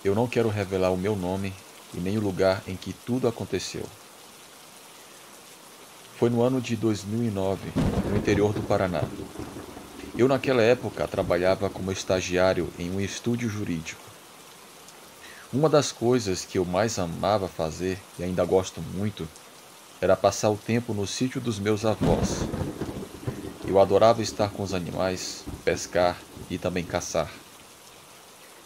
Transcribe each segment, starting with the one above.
eu não quero revelar o meu nome e nem o lugar em que tudo aconteceu. Foi no ano de 2009, no interior do Paraná. Eu, naquela época, trabalhava como estagiário em um estúdio jurídico. Uma das coisas que eu mais amava fazer, e ainda gosto muito, era passar o tempo no sítio dos meus avós. Eu adorava estar com os animais, pescar e também caçar.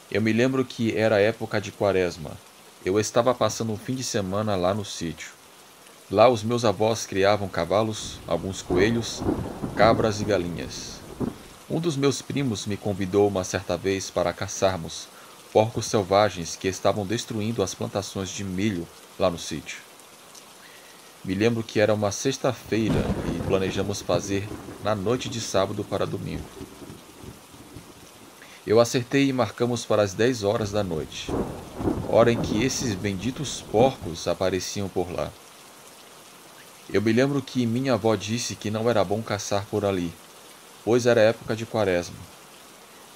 Eu me lembro que era época de quaresma. Eu estava passando um fim de semana lá no sítio. Lá os meus avós criavam cavalos, alguns coelhos, cabras e galinhas. Um dos meus primos me convidou uma certa vez para caçarmos porcos selvagens que estavam destruindo as plantações de milho lá no sítio. Me lembro que era uma sexta-feira e planejamos fazer na noite de sábado para domingo. Eu acertei e marcamos para as 10 horas da noite, hora em que esses benditos porcos apareciam por lá. Eu me lembro que minha avó disse que não era bom caçar por ali, pois era época de quaresma.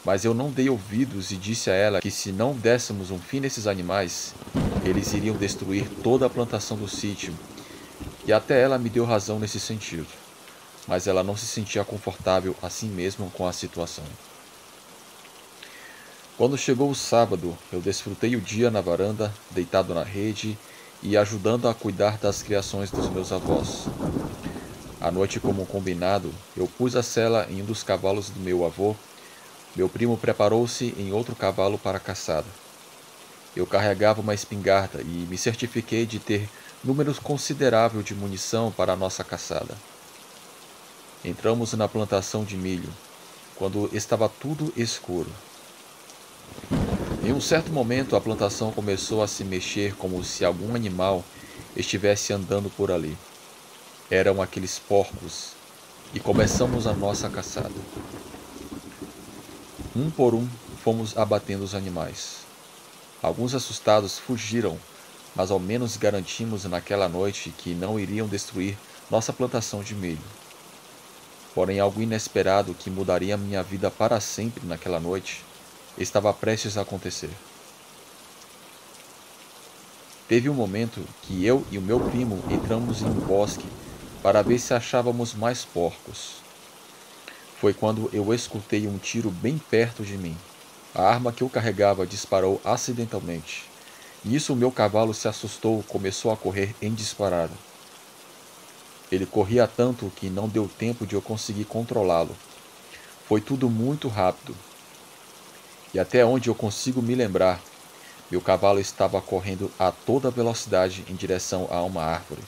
Mas eu não dei ouvidos e disse a ela que se não dessemos um fim nesses animais, eles iriam destruir toda a plantação do sítio, e até ela me deu razão nesse sentido, mas ela não se sentia confortável assim mesmo com a situação. Quando chegou o sábado, eu desfrutei o dia na varanda, deitado na rede e ajudando a cuidar das criações dos meus avós. À noite, como combinado, eu pus a sela em um dos cavalos do meu avô. Meu primo preparou-se em outro cavalo para a caçada. Eu carregava uma espingarda e me certifiquei de ter número considerável de munição para a nossa caçada. Entramos na plantação de milho, quando estava tudo escuro. Em um certo momento, a plantação começou a se mexer como se algum animal estivesse andando por ali. Eram aqueles porcos, e começamos a nossa caçada. Um por um, fomos abatendo os animais. Alguns assustados fugiram, mas ao menos garantimos naquela noite que não iriam destruir nossa plantação de milho. Porém, algo inesperado que mudaria minha vida para sempre naquela noite estava prestes a acontecer. Teve um momento que eu e o meu primo entramos em um bosque para ver se achávamos mais porcos. Foi quando eu escutei um tiro bem perto de mim. A arma que eu carregava disparou acidentalmente. Nisso o meu cavalo se assustou e começou a correr em disparada. Ele corria tanto que não deu tempo de eu conseguir controlá-lo. Foi tudo muito rápido. E até onde eu consigo me lembrar, meu cavalo estava correndo a toda velocidade em direção a uma árvore.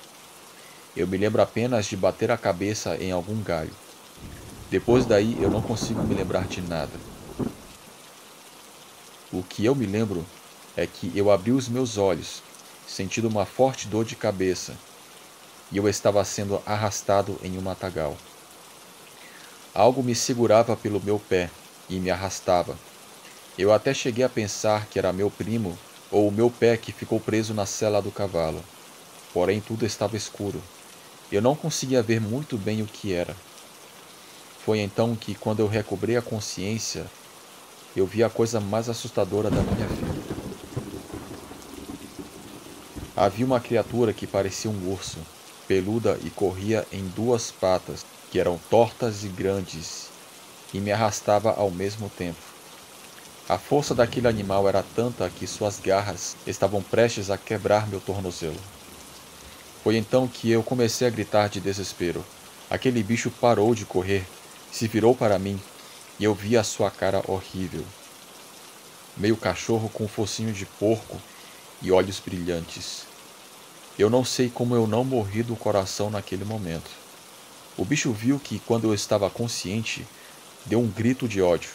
Eu me lembro apenas de bater a cabeça em algum galho. Depois daí eu não consigo me lembrar de nada. O que eu me lembro é que eu abri os meus olhos, sentindo uma forte dor de cabeça, e eu estava sendo arrastado em um matagal. Algo me segurava pelo meu pé e me arrastava. Eu até cheguei a pensar que era meu primo ou o meu pé que ficou preso na sela do cavalo. Porém, tudo estava escuro. Eu não conseguia ver muito bem o que era. Foi então que, quando eu recobrei a consciência, eu vi a coisa mais assustadora da minha vida. Havia uma criatura que parecia um urso, peluda e corria em duas patas, que eram tortas e grandes, e me arrastava ao mesmo tempo. A força daquele animal era tanta que suas garras estavam prestes a quebrar meu tornozelo. Foi então que eu comecei a gritar de desespero. Aquele bicho parou de correr, se virou para mim, e eu vi a sua cara horrível. Meio cachorro com um focinho de porco e olhos brilhantes. Eu não sei como eu não morri do coração naquele momento. O bicho viu que, quando eu estava consciente, deu um grito de ódio.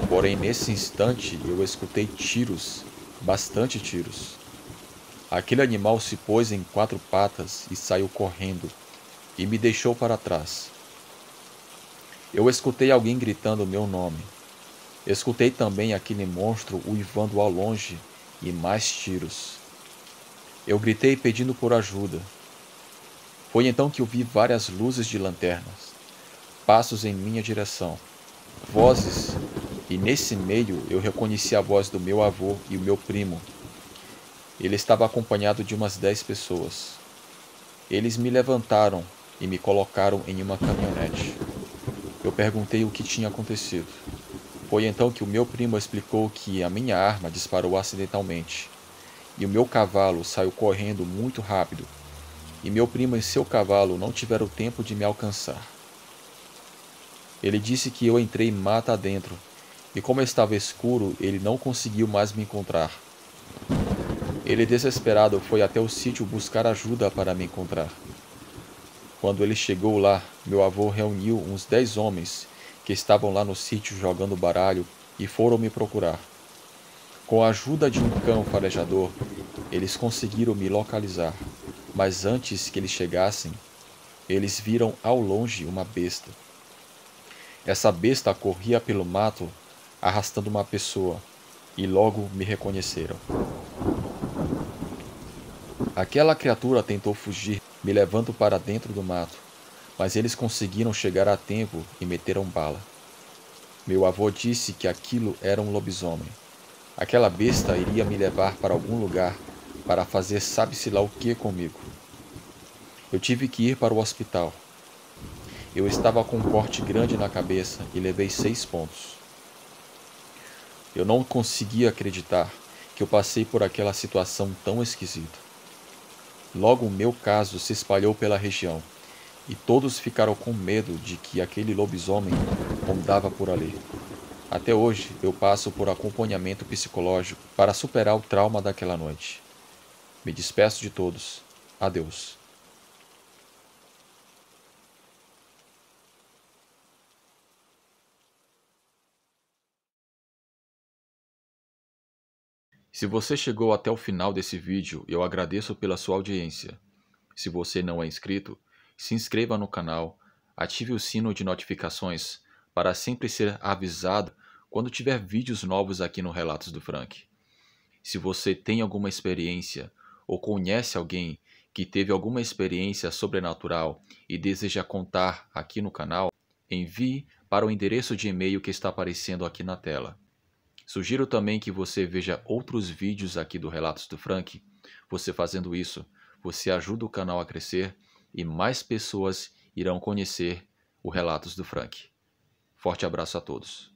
Porém, nesse instante, eu escutei tiros, bastante tiros. Aquele animal se pôs em 4 patas e saiu correndo, e me deixou para trás. Eu escutei alguém gritando meu nome. Escutei também aquele monstro uivando ao longe e mais tiros. Eu gritei pedindo por ajuda. Foi então que eu vi várias luzes de lanternas, passos em minha direção, vozes E nesse meio eu reconheci a voz do meu avô e o meu primo. Ele estava acompanhado de umas 10 pessoas. Eles me levantaram e me colocaram em uma caminhonete. Eu perguntei o que tinha acontecido. Foi então que o meu primo explicou que a minha arma disparou acidentalmente, e o meu cavalo saiu correndo muito rápido, e meu primo e seu cavalo não tiveram tempo de me alcançar. Ele disse que eu entrei mata adentro, e como estava escuro, ele não conseguiu mais me encontrar. Ele, desesperado, foi até o sítio buscar ajuda para me encontrar. Quando ele chegou lá, meu avô reuniu uns 10 homens que estavam lá no sítio jogando baralho e foram me procurar. Com a ajuda de um cão farejador, eles conseguiram me localizar, mas antes que eles chegassem, eles viram ao longe uma besta. Essa besta corria pelo mato, arrastando uma pessoa, e logo me reconheceram. Aquela criatura tentou fugir, me levando para dentro do mato, mas eles conseguiram chegar a tempo e meteram bala. Meu avô disse que aquilo era um lobisomem. Aquela besta iria me levar para algum lugar para fazer sabe-se lá o que comigo. Eu tive que ir para o hospital. Eu estava com um corte grande na cabeça e levei 6 pontos. Eu não conseguia acreditar que eu passei por aquela situação tão esquisita. Logo o meu caso se espalhou pela região, e todos ficaram com medo de que aquele lobisomem rondava por ali. Até hoje eu passo por acompanhamento psicológico para superar o trauma daquela noite. Me despeço de todos. Adeus. Se você chegou até o final desse vídeo, eu agradeço pela sua audiência. Se você não é inscrito, se inscreva no canal, ative o sino de notificações para sempre ser avisado quando tiver vídeos novos aqui no Relatos do Frank. Se você tem alguma experiência ou conhece alguém que teve alguma experiência sobrenatural e deseja contar aqui no canal, envie para o endereço de e-mail que está aparecendo aqui na tela. Sugiro também que você veja outros vídeos aqui do Relatos do Frank. Você fazendo isso, você ajuda o canal a crescer e mais pessoas irão conhecer o Relatos do Frank. Forte abraço a todos.